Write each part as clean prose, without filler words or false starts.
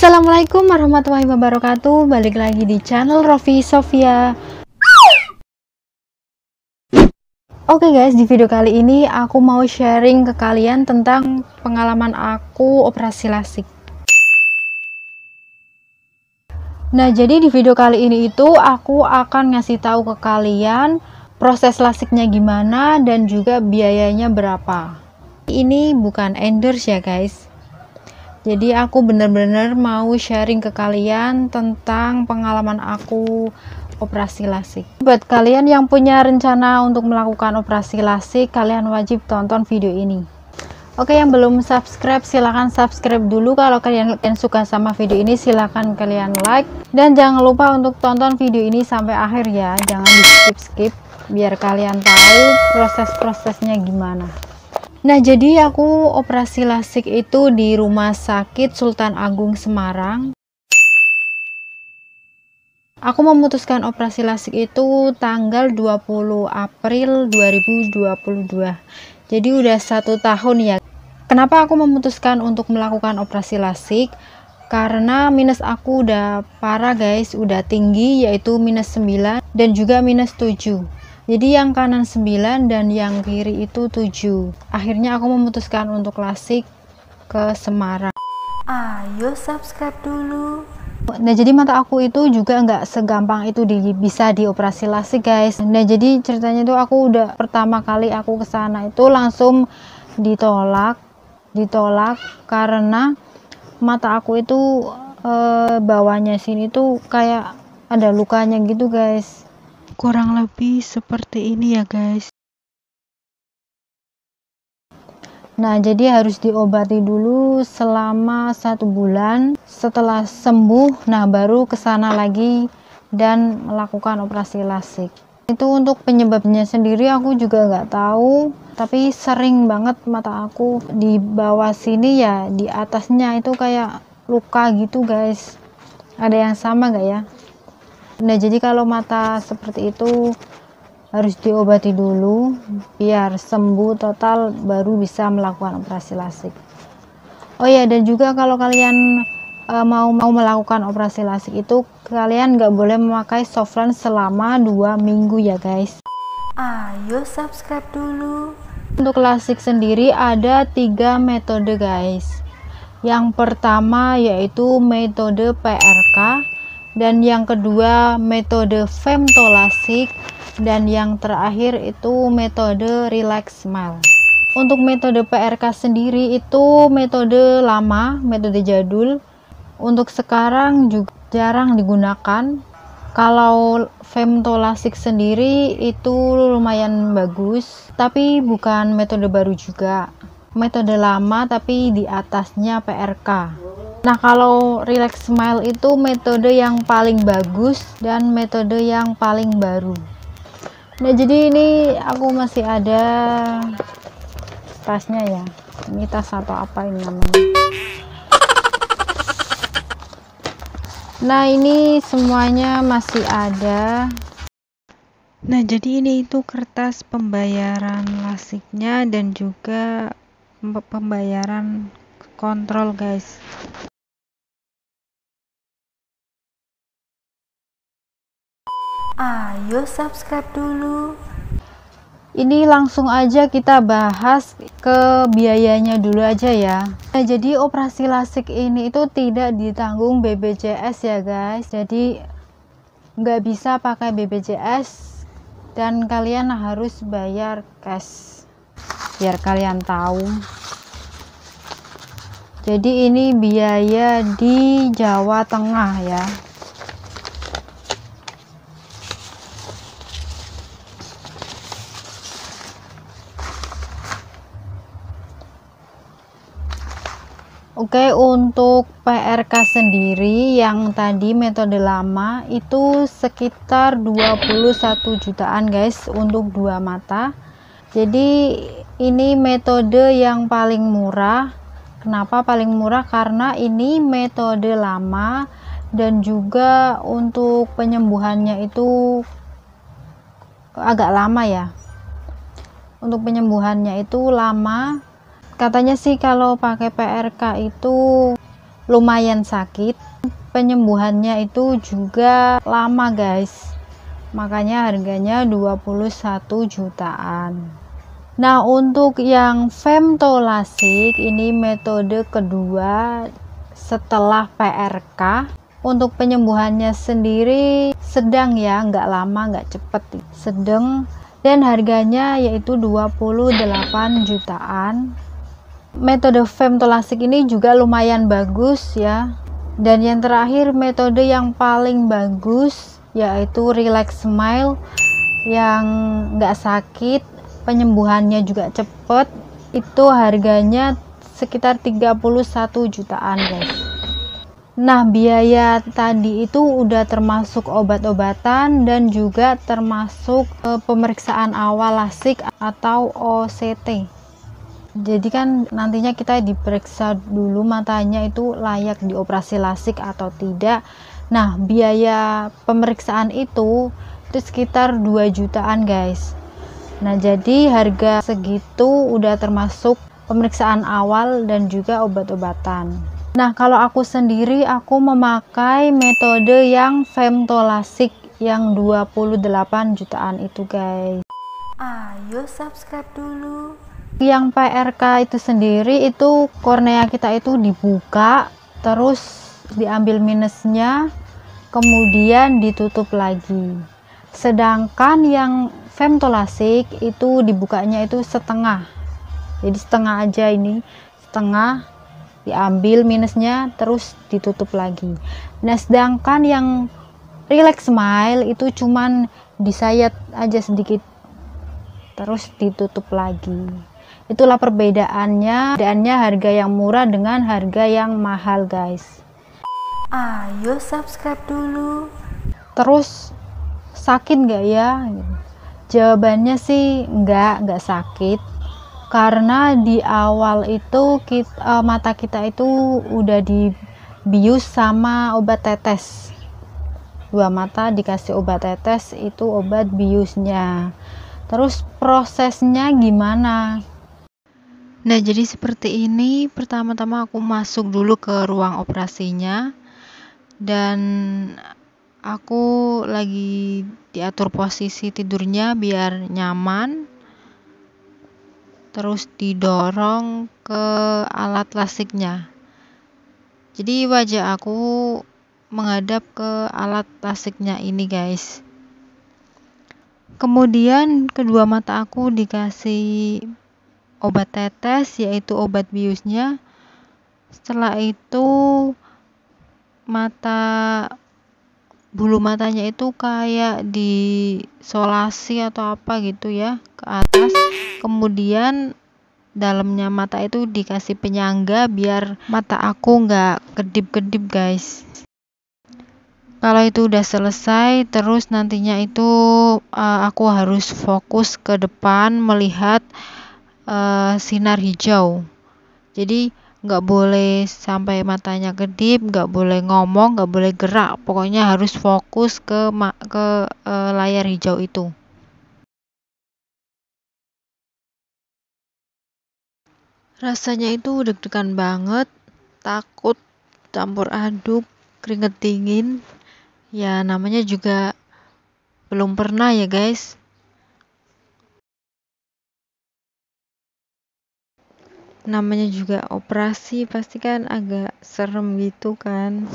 Assalamualaikum warahmatullahi wabarakatuh. Balik lagi di channel Rofi Sofia. Oke guys, di video kali ini aku mau sharing ke kalian tentang pengalaman aku operasi lasik. Nah, jadi di video kali ini itu aku akan ngasih tahu ke kalian proses lasiknya gimana dan juga biayanya berapa. Ini bukan endorse ya guys. Jadi aku bener-bener mau sharing ke kalian tentang pengalaman aku operasi lasik. Buat kalian yang punya rencana untuk melakukan operasi lasik, kalian wajib tonton video ini. Oke, yang belum subscribe silahkan subscribe dulu. Kalau kalian suka sama video ini silahkan kalian like. Dan jangan lupa untuk tonton video ini sampai akhir ya. Jangan di skip-skip biar kalian tahu proses-prosesnya gimana. Nah, jadi aku operasi lasik itu di Rumah Sakit Sultan Agung Semarang. Aku memutuskan operasi lasik itu tanggal 20 April 2022. Jadi udah 1 tahun ya. Kenapa aku memutuskan untuk melakukan operasi lasik? Karena minus aku udah parah guys, udah tinggi, yaitu -9 dan juga -7. Jadi yang kanan 9 dan yang kiri itu 7. Akhirnya aku memutuskan untuk lasik ke Semarang. Ayo subscribe dulu. Nah, jadi mata aku itu juga nggak segampang itu bisa dioperasi lasik guys. Nah, jadi ceritanya tuh aku udah pertama kali aku kesana itu langsung ditolak karena mata aku itu bawahnya sini tuh kayak ada lukanya gitu guys. Kurang lebih seperti ini ya guys. Nah, jadi harus diobati dulu selama 1 bulan. Setelah sembuh, nah baru kesana lagi dan melakukan operasi lasik. Itu untuk penyebabnya sendiri aku juga nggak tahu, tapi sering banget mata aku di bawah sini ya, di atasnya itu kayak luka gitu guys. Ada yang sama nggak ya? Nah, jadi kalau mata seperti itu harus diobati dulu biar sembuh total baru bisa melakukan operasi lasik. Oh ya, dan juga kalau kalian mau melakukan operasi lasik itu kalian nggak boleh memakai softland selama 2 minggu ya guys. Ayo subscribe dulu. Untuk lasik sendiri ada 3 metode guys. Yang pertama yaitu metode PRK, dan yang kedua metode femtolasik, dan yang terakhir itu metode relax smile. Untuk metode PRK sendiri itu metode lama, metode jadul. Untuk sekarang juga jarang digunakan. Kalau femtolasik sendiri itu lumayan bagus, tapi bukan metode baru juga. Metode lama tapi di atasnya PRK. Nah, kalau relax smile itu metode yang paling bagus dan metode yang paling baru. Nah, jadi ini aku masih ada tasnya ya. Ini tas atau apa ini namanya? Nah, ini semuanya masih ada. Nah, jadi ini itu kertas pembayaran lasiknya dan juga pembayaran kontrol guys. Ayo subscribe dulu. Ini langsung aja kita bahas ke biayanya dulu aja ya. Nah, jadi operasi lasik ini itu tidak ditanggung BPJS ya guys. Jadi nggak bisa pakai BPJS dan kalian harus bayar cash. Biar kalian tahu. Jadi ini biaya di Jawa Tengah ya. Oke, untuk PRK sendiri yang tadi metode lama itu sekitar 21 jutaan guys untuk 2 mata. Jadi ini metode yang paling murah. Kenapa paling murah? Karena ini metode lama dan juga untuk penyembuhannya itu agak lama ya. Untuk penyembuhannya itu lama. Katanya sih kalau pakai PRK itu lumayan sakit, penyembuhannya itu juga lama guys, makanya harganya 21 jutaan. Nah, untuk yang femtolasik ini metode kedua setelah PRK. Untuk penyembuhannya sendiri sedang ya, nggak lama nggak cepet, sedang, dan harganya yaitu 28 jutaan. Metode femtolasik ini juga lumayan bagus ya. Dan yang terakhir metode yang paling bagus yaitu relax smile yang nggak sakit, penyembuhannya juga cepet, itu harganya sekitar 31 jutaan guys. Nah, biaya tadi itu udah termasuk obat-obatan dan juga termasuk pemeriksaan awal lasik atau OCT. Jadi kan nantinya kita diperiksa dulu matanya itu layak dioperasi lasik atau tidak. Nah, biaya pemeriksaan itu sekitar 2 jutaan guys. Nah, jadi harga segitu udah termasuk pemeriksaan awal dan juga obat-obatan. Nah, kalau aku sendiri aku memakai metode yang femtolasik yang 28 jutaan itu guys. Ayo subscribe dulu. Yang PRK itu sendiri itu kornea kita itu dibuka, terus diambil minusnya, kemudian ditutup lagi. Sedangkan yang femtolasik itu dibukanya itu setengah, jadi setengah aja, ini setengah, diambil minusnya terus ditutup lagi. Nah, sedangkan yang relax smile itu cuman disayat aja sedikit terus ditutup lagi. Itulah perbedaannya harga yang murah dengan harga yang mahal guys. Ayo subscribe dulu. Terus sakit nggak ya? Jawabannya sih nggak sakit, karena di awal itu mata kita itu udah dibius sama obat tetes. 2 mata dikasih obat tetes, itu obat biusnya. Terus prosesnya gimana? Nah, jadi seperti ini. Pertama-tama aku masuk dulu ke ruang operasinya, dan aku lagi diatur posisi tidurnya biar nyaman, terus didorong ke alat lasiknya. Jadi wajah aku menghadap ke alat lasiknya ini guys. Kemudian kedua mata aku dikasih obat tetes, yaitu obat biusnya. Setelah itu bulu matanya itu kayak disolasi atau apa gitu ya ke atas, kemudian dalamnya mata itu dikasih penyangga biar mata aku nggak kedip-kedip guys. Kalau itu udah selesai, terus nantinya itu aku harus fokus ke depan melihat sinar hijau. Jadi nggak boleh sampai matanya kedip, nggak boleh ngomong, nggak boleh gerak, pokoknya harus fokus ke layar hijau itu. Rasanya itu deg-degan banget, takut, campur aduk, keringet dingin. Ya namanya juga belum pernah ya guys. Namanya juga operasi, pasti kan agak serem gitu kan.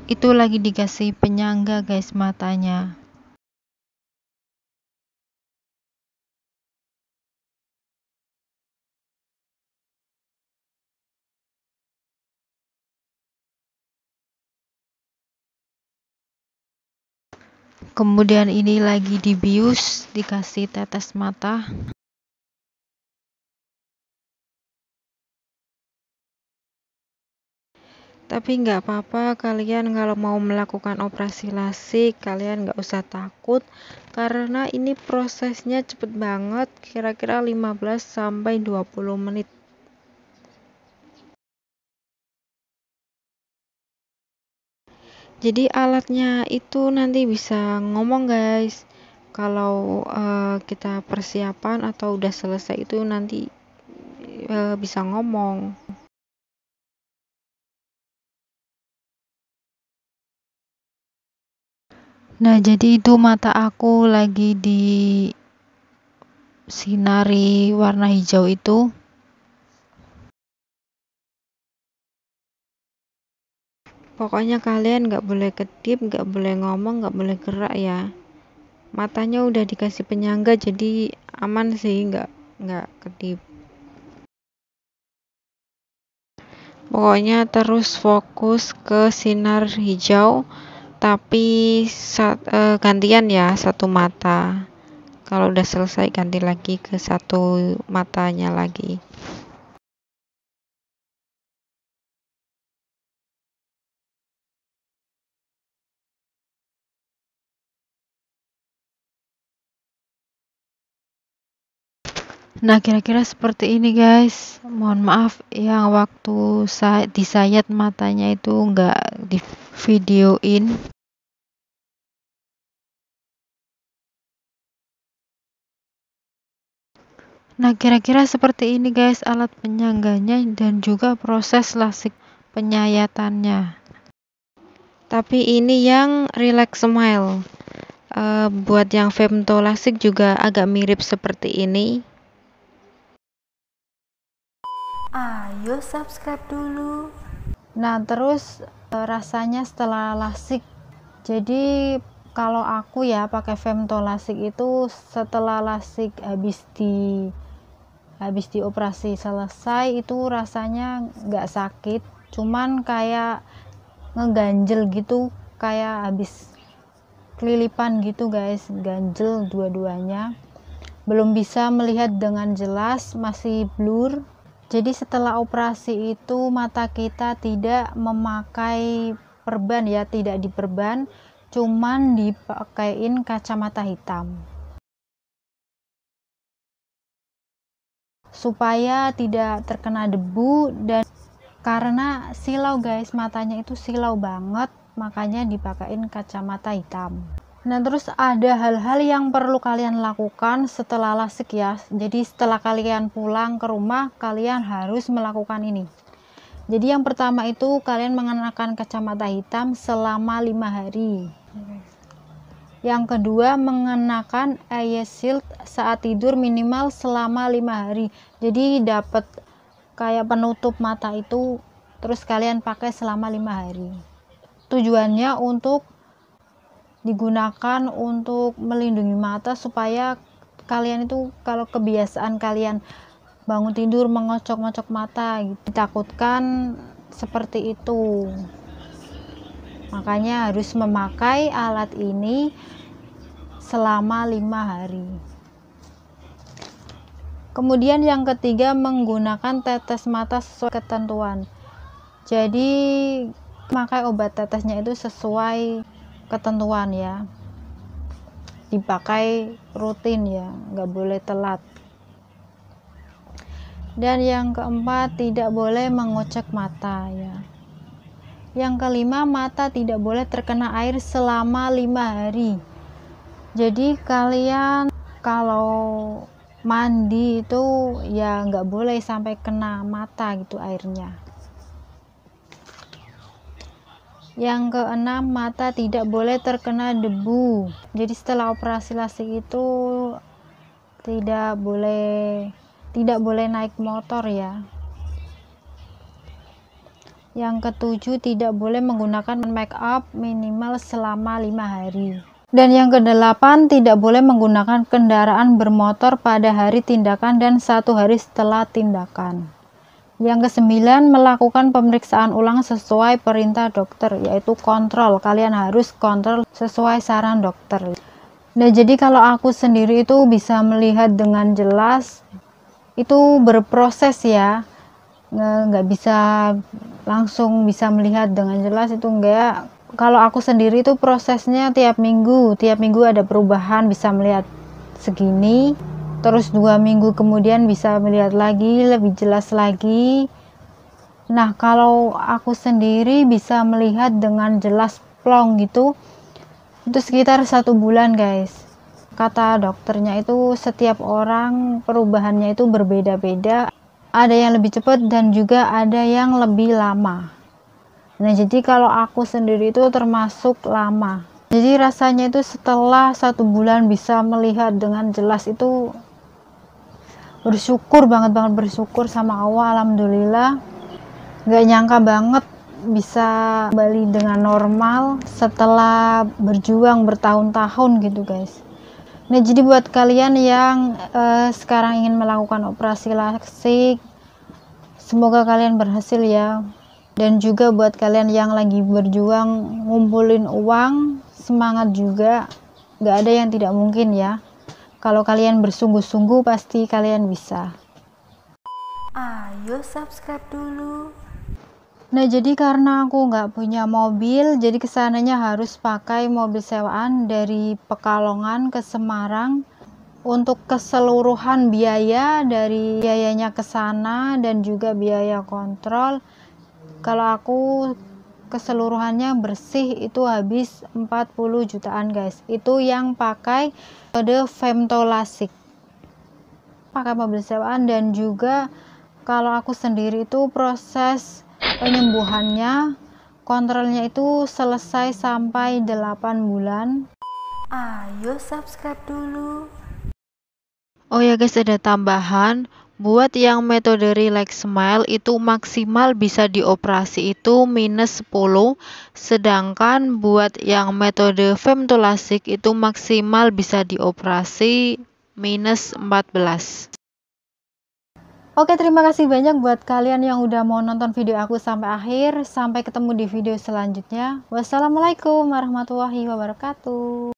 Itu lagi dikasih penyangga guys matanya. Kemudian ini lagi dibius, dikasih tetes mata. Tapi nggak apa-apa, kalian kalau mau melakukan operasi lasik kalian nggak usah takut, karena ini prosesnya cepet banget, kira-kira 15-20 menit. Jadi alatnya itu nanti bisa ngomong guys. Kalau kita persiapan atau udah selesai itu nanti bisa ngomong. Nah, jadi itu mata aku lagi di sinari warna hijau itu. Pokoknya kalian nggak boleh kedip, nggak boleh ngomong, nggak boleh gerak ya. Matanya udah dikasih penyangga, jadi aman sih, nggak kedip. Pokoknya terus fokus ke sinar hijau, tapi gantian ya, satu mata. Kalau udah selesai ganti lagi ke satu matanya lagi. Nah, kira-kira seperti ini guys. Mohon maaf yang waktu disayat matanya itu nggak di videoin. Nah, kira-kira seperti ini guys alat penyangganya dan juga proses lasik penyayatannya. Tapi ini yang relax smile. Buat yang femtolasik juga agak mirip seperti ini. Ayo subscribe dulu. Nah, terus rasanya setelah lasik. Jadi kalau aku ya pakai femtolasik itu setelah lasik habis dioperasi selesai itu rasanya nggak sakit, cuman kayak ngeganjel gitu, kayak habis kelilipan gitu guys, ganjel dua-duanya, belum bisa melihat dengan jelas, masih blur. Jadi setelah operasi itu mata kita tidak memakai perban ya, tidak diperban, cuman dipakein kacamata hitam supaya tidak terkena debu. Dan karena silau guys, matanya itu silau banget, makanya dipakein kacamata hitam. Nah, terus ada hal-hal yang perlu kalian lakukan setelah lasik ya. Jadi setelah kalian pulang ke rumah, kalian harus melakukan ini. Jadi yang pertama itu kalian mengenakan kacamata hitam selama 5 hari. Yang kedua, mengenakan eye shield saat tidur minimal selama 5 hari. Jadi dapat kayak penutup mata itu, terus kalian pakai selama 5 hari. Tujuannya untuk digunakan untuk melindungi mata supaya kalian itu kalau kebiasaan kalian bangun tidur mengocok-ngocok mata gitu, ditakutkan seperti itu, makanya harus memakai alat ini selama 5 hari. Kemudian yang ketiga, menggunakan tetes mata sesuai ketentuan. Jadi pakai obat tetesnya itu sesuai ketentuan ya, dipakai rutin ya, nggak boleh telat. Dan yang keempat, tidak boleh mengocek mata ya. Yang kelima, mata tidak boleh terkena air selama 5 hari. Jadi kalian kalau mandi itu ya nggak boleh sampai kena mata gitu airnya. Yang keenam, mata tidak boleh terkena debu. Jadi setelah operasi lasik itu tidak boleh naik motor ya. Yang ketujuh, tidak boleh menggunakan make up minimal selama 5 hari. Dan yang kedelapan, tidak boleh menggunakan kendaraan bermotor pada hari tindakan dan 1 hari setelah tindakan. Yang kesembilan, melakukan pemeriksaan ulang sesuai perintah dokter, yaitu kontrol. Kalian harus kontrol sesuai saran dokter. Nah, jadi kalau aku sendiri itu bisa melihat dengan jelas, itu berproses ya, nggak bisa langsung bisa melihat dengan jelas, itu enggak. Kalau aku sendiri itu prosesnya tiap minggu ada perubahan, bisa melihat segini, terus 2 minggu kemudian bisa melihat lagi lebih jelas lagi. Nah, kalau aku sendiri bisa melihat dengan jelas plong gitu, itu sekitar 1 bulan guys. Kata dokternya itu setiap orang perubahannya itu berbeda-beda, ada yang lebih cepat dan juga ada yang lebih lama. Nah jadi kalau aku sendiri itu termasuk lama, jadi rasanya itu setelah 1 bulan bisa melihat dengan jelas itu bersyukur banget bersyukur sama Allah. Alhamdulillah, gak nyangka banget bisa kembali dengan normal setelah berjuang bertahun-tahun gitu guys. Nah jadi buat kalian yang sekarang ingin melakukan operasi lasik, semoga kalian berhasil ya. Dan juga buat kalian yang lagi berjuang ngumpulin uang, semangat juga, gak ada yang tidak mungkin ya. Kalau kalian bersungguh-sungguh pasti kalian bisa. Ayo subscribe dulu. Nah jadi karena aku nggak punya mobil, jadi kesananya harus pakai mobil sewaan dari Pekalongan ke Semarang. Untuk keseluruhan biaya, dari biayanya ke sana dan juga biaya kontrol, kalau aku keseluruhannya bersih itu habis 40 jutaan guys. Itu yang pakai metode femtolasik, pakai mobil sewaan. Dan juga kalau aku sendiri itu proses penyembuhannya, kontrolnya itu selesai sampai 8 bulan. Ayo subscribe dulu. Oh ya guys, ada tambahan. Buat yang metode Relax Smile itu maksimal bisa dioperasi itu -10, sedangkan buat yang metode femtolasik itu maksimal bisa dioperasi -14. Oke, terima kasih banyak buat kalian yang udah mau nonton video aku sampai akhir. Sampai ketemu di video selanjutnya. Wassalamualaikum warahmatullahi wabarakatuh.